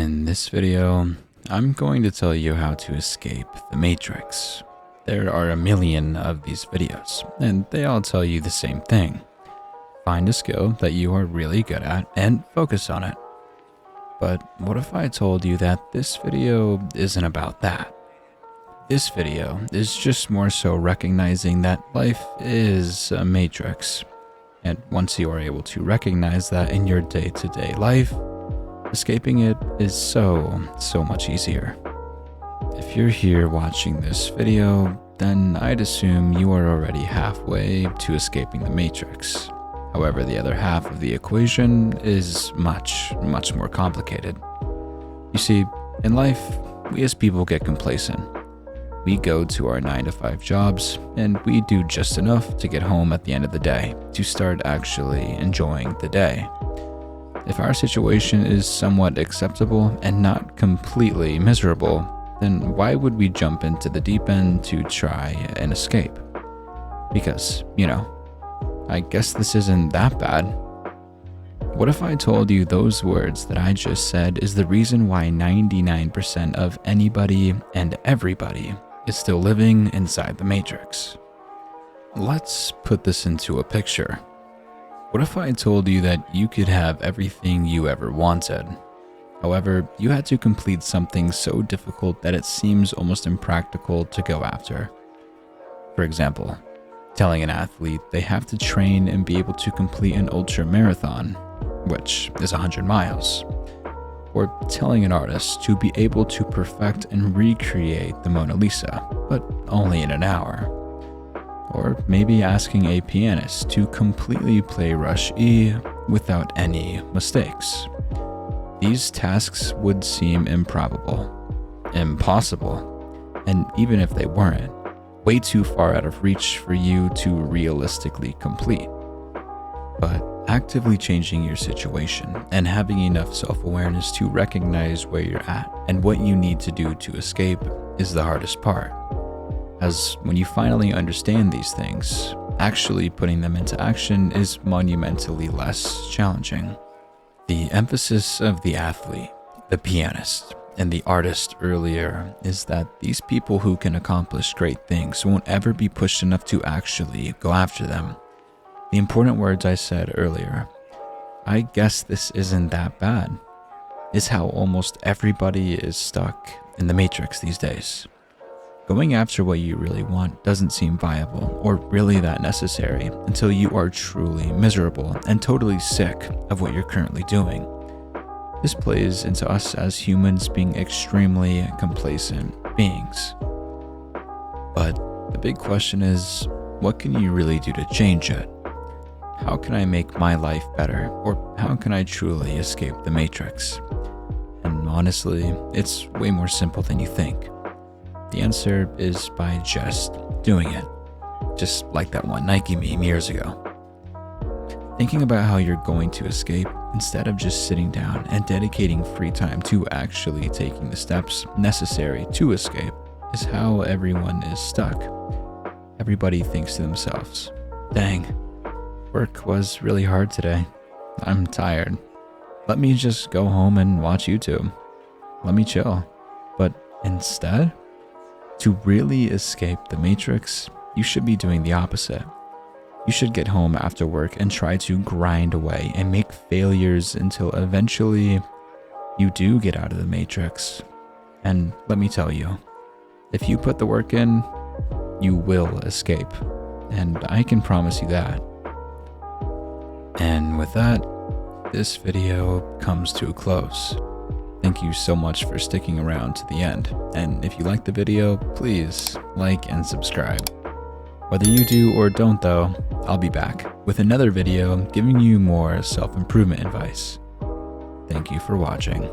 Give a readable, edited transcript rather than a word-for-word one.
In this video, I'm going to tell you how to escape the Matrix. There are a million of these videos, and they all tell you the same thing. Find a skill that you are really good at and focus on it. But what if I told you that this video isn't about that? This video is just more so recognizing that life is a matrix. And once you are able to recognize that in your day-to-day life, escaping it is so much easier. If you're here watching this video, then I'd assume you are already halfway to escaping the matrix. However, the other half of the equation is much more complicated. You see, in life, we as people get complacent. We go to our 9-to-5 jobs, and we do just enough to get home at the end of the day to start actually enjoying the day. If our situation is somewhat acceptable and not completely miserable, then why would we jump into the deep end to try and escape? Because, I guess this isn't that bad. What if I told you those words that I just said is the reason why 99% of anybody and everybody is still living inside the Matrix? Let's put this into a picture. What if I told you that you could have everything you ever wanted? However, you had to complete something so difficult that it seems almost impractical to go after. For example, telling an athlete they have to train and be able to complete an ultra marathon, which is 100 miles. Or telling an artist to be able to perfect and recreate the Mona Lisa, but only in an hour. Or maybe asking a pianist to completely play Rush E without any mistakes. These tasks would seem improbable, impossible, and even if they weren't, way too far out of reach for you to realistically complete. But actively changing your situation and having enough self-awareness to recognize where you're at and what you need to do to escape is the hardest part. As when you finally understand these things, actually putting them into action is monumentally less challenging. The emphasis of the athlete, the pianist, and the artist earlier is that these people who can accomplish great things won't ever be pushed enough to actually go after them. The important words I said earlier, I guess this isn't that bad, is how almost everybody is stuck in the Matrix these days. Going after what you really want doesn't seem viable or really that necessary until you are truly miserable and totally sick of what you're currently doing. This plays into us as humans being extremely complacent beings. But the big question is, what can you really do to change it? How can I make my life better? Or how can I truly escape the Matrix? And honestly, it's way more simple than you think. The answer is by just doing it. Just like that one Nike meme years ago. Thinking about how you're going to escape instead of just sitting down and dedicating free time to actually taking the steps necessary to escape is how everyone is stuck. Everybody thinks to themselves, dang, work was really hard today. I'm tired. Let me just go home and watch YouTube. Let me chill. But instead, to really escape the Matrix, you should be doing the opposite. You should get home after work and try to grind away and make failures until eventually you do get out of the Matrix. And let me tell you, if you put the work in, you will escape. And I can promise you that. And with that, this video comes to a close. Thank you so much for sticking around to the end. And if you liked the video, please like and subscribe. Whether you do or don't though, I'll be back with another video giving you more self-improvement advice. Thank you for watching.